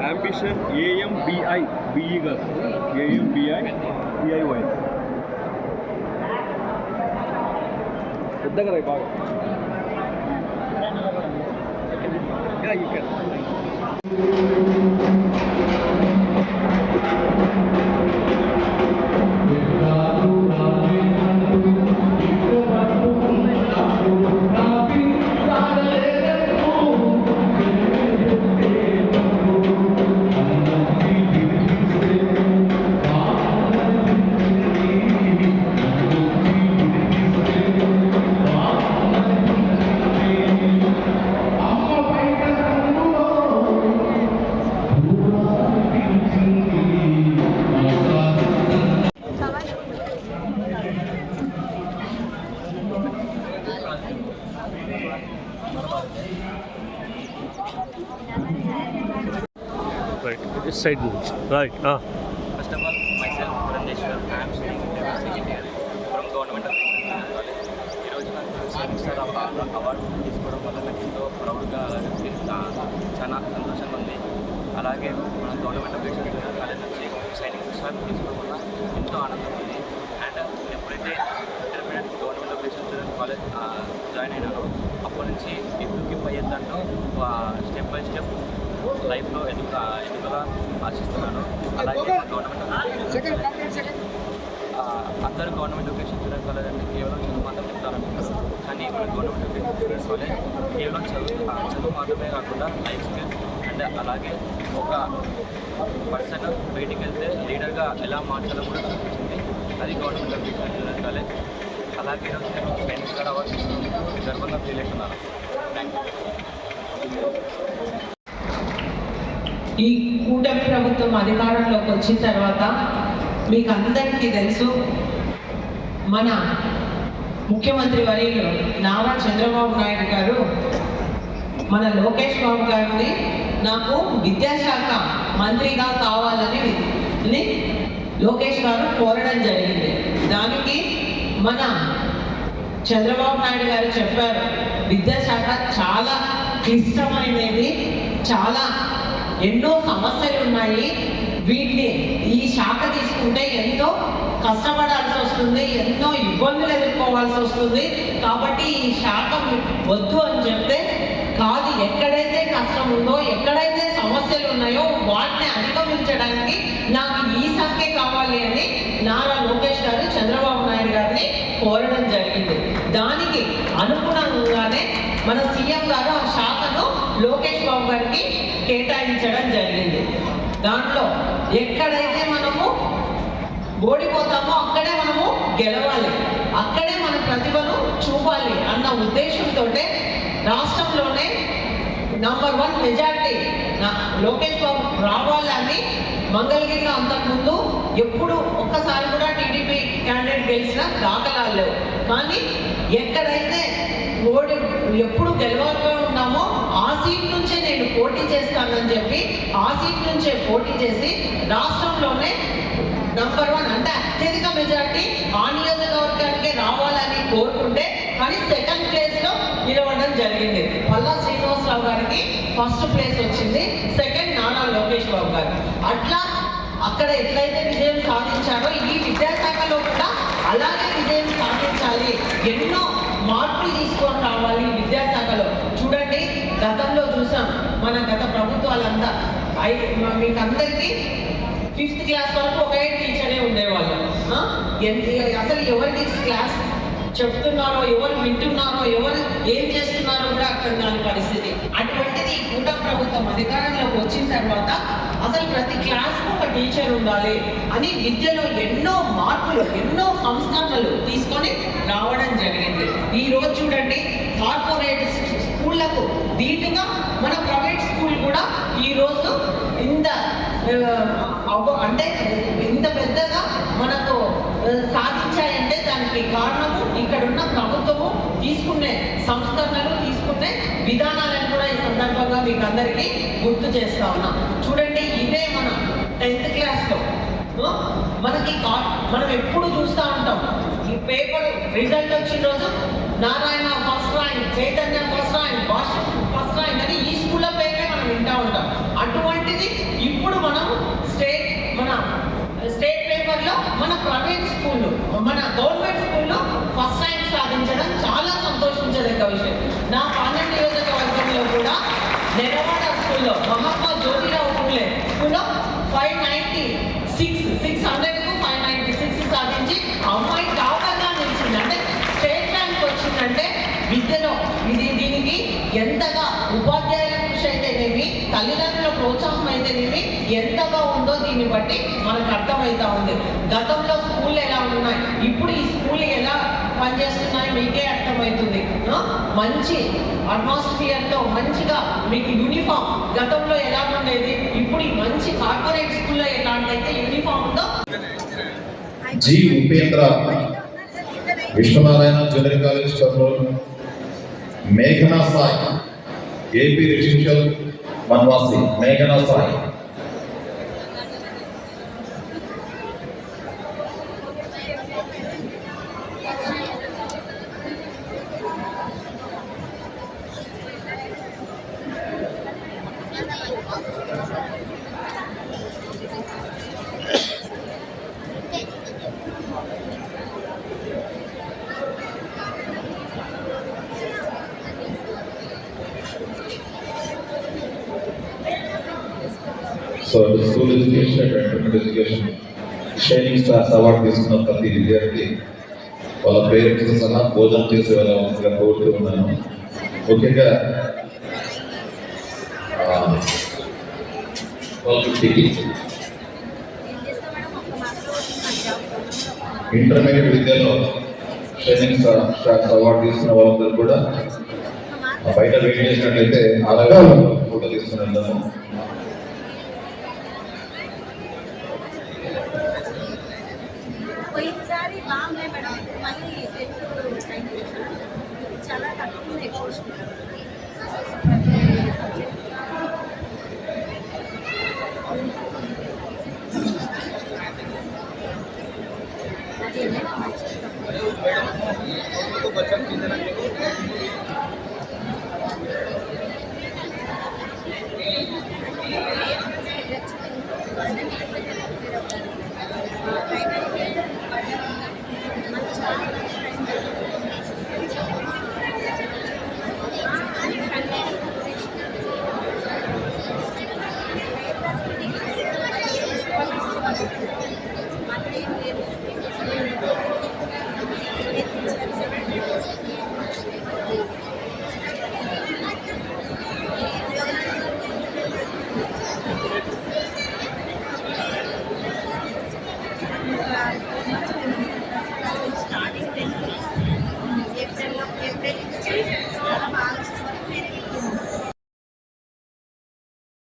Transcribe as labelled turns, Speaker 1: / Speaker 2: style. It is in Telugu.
Speaker 1: Ambition AMBI BE గా AMBI BIY పెద్దగా బాగా ఇక్కడ
Speaker 2: Right, this side moves. Right.
Speaker 3: First of all, myself, Purandeshwar, I am studying in the second year from Government of College. ఈ రోజు నాకు సెమిస్టర్ అవార్డు తీసుకోవడం వల్ల నాకు ఎంతో ప్రౌడ్గా చాలా సంతోషంగా ఉంది. అలాగే మన గవర్నమెంట్ ఆఫ్ ఎడ్యుకేషన్ కాలేజ్ నుంచి సైనింగ్ స్టార్ తీసుకోవడం వల్ల ఎంతో ఆనందం ఉంది. అండ్ ఎప్పుడైతే intermediate government of education college join అయినానో అప్పటి నుంచి ఎదుగుకి పోయేద్దంటూ స్టెప్ బై స్టెప్ లైఫ్లో ఎదుగుదల ఆశిస్తున్నాను. అలాగే అందరూ గవర్నమెంట్ ఎడ్యుకేషన్ జూనియర్ కాలేజ్ అంటే కేవలం చదువు మాత్రం చెప్తారనుకుంటారు. కానీ మన గవర్నమెంట్ ఎడ్యుకేషన్ కాలేజ్ కేవలం చదువు మాత్రమే కాకుండా లైఫ్ స్కిల్స్ అండ్ అలాగే ఒక పర్సన్ బయటికి వెళ్తే లీడర్గా ఎలా మార్చాలో కూడా చూపించింది. అది గవర్నమెంట్ ఎడ్యుకేషన్ జూనియర్ కాలేజ్. అలాగే ఈరోజు నేను సైన్స్ కార్డ్ అవార్డు తీసుకున్నందుకు గర్వంగా ఫీల్ అవుతున్నాను. Thank you.
Speaker 4: ఈ కూటమి ప్రభుత్వం అధికారంలోకి వచ్చిన తర్వాత మీకు అందరికీ తెలుసు, మన ముఖ్యమంత్రి వర్యులు నారా చంద్రబాబు నాయుడు గారు మన లోకేష్ బాబు గారిని నాకు విద్యాశాఖ మంత్రిగా కావాలని లోకేష్ గారు కోరడం జరిగింది. దానికి మన చంద్రబాబు నాయుడు గారు చెప్పారు, విద్యాశాఖ చాలా క్లిష్టమైనది, చాలా ఎన్నో సమస్యలు ఉన్నాయి, వీటిని ఈ శాఖ తీసుకుంటే ఎంతో కష్టపడాల్సి వస్తుంది, ఎన్నో ఇబ్బందులు ఎదుర్కోవాల్సి వస్తుంది, కాబట్టి ఈ శాఖ వద్దు అని చెప్తే, కాదు ఎక్కడైతే కష్టం ఉందో ఎక్కడైతే సమస్యలు ఉన్నాయో వాటిని అధిగమించడానికి నాకు ఈ శాఖే కావాలి అని నారా లోకేష్ గారు చంద్రబాబు నాయుడు గారిని కోరడం జరిగింది. దానికి అనుగుణంగానే మన సీఎం గారు ఆ శాఖను లోకేష్ బాబు గారికి కేటాయించడం జరిగింది. దాంట్లో ఎక్కడైతే మనము ఓడిపోతామో అక్కడే మనము గెలవాలి, అక్కడే మన ప్రతిభను చూపాలి అన్న ఉద్దేశంతో రాష్ట్రంలోనే నంబర్ 1 మెజార్టీ లోకేష్ బాబు రావాలని మంగళగిరిలో అంతకుముందు ఎప్పుడు ఒక్కసారి కూడా టీడీపీ క్యాండిడేట్ గెలిచిన దాఖలాలు లేవు. కానీ ఎక్కడైతే ఎప్పుడు గెలవగా ఉన్నామో ఆ సీట్ నుంచే నేను పోటీ చేస్తానని చెప్పి ఆ సీట్ నుంచే పోటీ చేసి రాష్ట్రంలోనే నంబర్ 1 అంటే అత్యధిక మెజార్టీ ఆ నియోజకవర్గానికి రావాలని కోరుకుంటే కానీ సెకండ్ ప్లేస్లో నిలవడం జరిగింది. పల్లా శ్రీనివాసరావు గారికి ఫస్ట్ ప్లేస్ వచ్చింది, సెకండ్ నారా లోకేష్ బాబు గారు. అట్లా అక్కడ ఎట్లయితే విజయం సాధించారో ఈ విద్యాశాఖలో కూడా అలాగే విజయం సాధించాలి, ఎన్నో మార్పులు తీసుకొని రావాలి విద్యాశాఖలో. చూడండి, గతంలో చూసాం మన గత ప్రభుత్వాలంతా మీకు అందరికీ 5th క్లాస్ వరకు ఒకే టీచరే ఉండేవాళ్ళు. అసలు ఎవరికి క్లాస్ చెప్తున్నారో, ఎవరు వింటున్నారో, ఎవరు ఏం చేస్తున్నారో కూడా అర్థం కాని పరిస్థితి. అటువంటిది ఈ కూటమి ప్రభుత్వం అధికారంలోకి వచ్చిన తర్వాత అసలు ప్రతి క్లాస్కు ఒక టీచర్ ఉండాలి అని విద్యలో ఎన్నో మార్పులు, ఎన్నో సంస్కరణలు తీసుకొని రావడం జరిగింది. ఈ రోజు చూడండి, కార్పొరేట్ స్కూళ్లకు దీటుగా మన ప్రైవేట్ స్కూల్ కూడా ఈరోజు అంటే ఇంత పెద్దగా మనకు సాధించాయంటే దానికి కారణము ఇక్కడున్న ప్రభుత్వము తీసుకునే సంస్కరణలు, తీసుకునే విధానాలను కూడా ఈ సందర్భంగా మీకు అందరికీ గుర్తు చేస్తా ఉన్నాం. చూడండి, ఇదే మన 10th క్లాస్లో మనం ఎప్పుడు చూస్తూ ఉంటాం, ఈ పేపర్ రిజల్ట్ వచ్చిన రోజు Narayana first rank, Chaitanya first rank, Bhashyam first rank అని ఈ స్కూళ్ళ పేరే మనం వింటా ఉంటాం. అటువంటిది ఇప్పుడు మనం స్టేట్ పేపర్లో మన ప్రైవేట్ స్కూల్లో, మన గవర్నమెంట్ స్కూల్లో ఫస్ట్ ర్యాంక్ సాధించడం చాలా సంతోషించదగ్గ విషయం. నా పాలెం నియోజకవర్గంలో కూడా నెరవాడ స్కూల్లో మహాత్మా జ్యోతిరావు పూలే స్కూల్లో 600కు 596 సాధించి అమ్మాయి టాపర్గా నిలిచింది. అంటే స్టేట్ ర్యాంక్ వచ్చిందంటే విద్యలో దీనికి ఎంతగా ఉపాధ్యాయుల కృషి అయితేనేమి, తల్లిదండ్రుల ప్రోత్సాహం అయితేనేమి ఎంతగా ఉందో దీన్ని బట్టి మనకు అర్థమవుతా ఉంది. గతంలో స్కూల్ ఎలా ఉన్నాయి, ఇప్పుడు ఈ స్కూల్ ఎలా పనిచేస్తున్నాయి మీకే అర్థమవుతుంది. మంచి అట్మాస్ఫియర్తో మంచిగా మీకు యూనిఫామ్ గతంలో ఎలా ఉండేది, ఇప్పుడు ఈ మంచి కార్పొరేట్ స్కూల్లో ఎలాంటైతే యూనిఫామ్ ఉందో.
Speaker 5: G Upendra Viswanarayana junior college Kurnool, మేఘనా సాయి ఏపీ రెసిడెన్షియల్ వనవాసి మేఘనా Sai, so school education and intermediate education shining stars award తీసుకున్న ప్రతి విద్యార్థి వాళ్ళ పేరెంట్స్ సహా భోజనం చేసే వాళ్ళగా కోరుతూ ఉన్నాను. ముఖ్యంగా 1250కి ఇంటర్మీడియట్ విద్యలో షైనింగ్ స్టార్స్ అవార్డు తీసుకున్న వాళ్ళందరూ కూడా బయట వెయిట్ చేసినట్లయితే 60 ఫోటో తీసుకున్నాను.
Speaker 6: పోయినసారి బాగున్నాయి మేడం, మళ్ళీ చాలా తక్కువ ఎక్కువ స్టార్టింగ్ ఏప్రిల్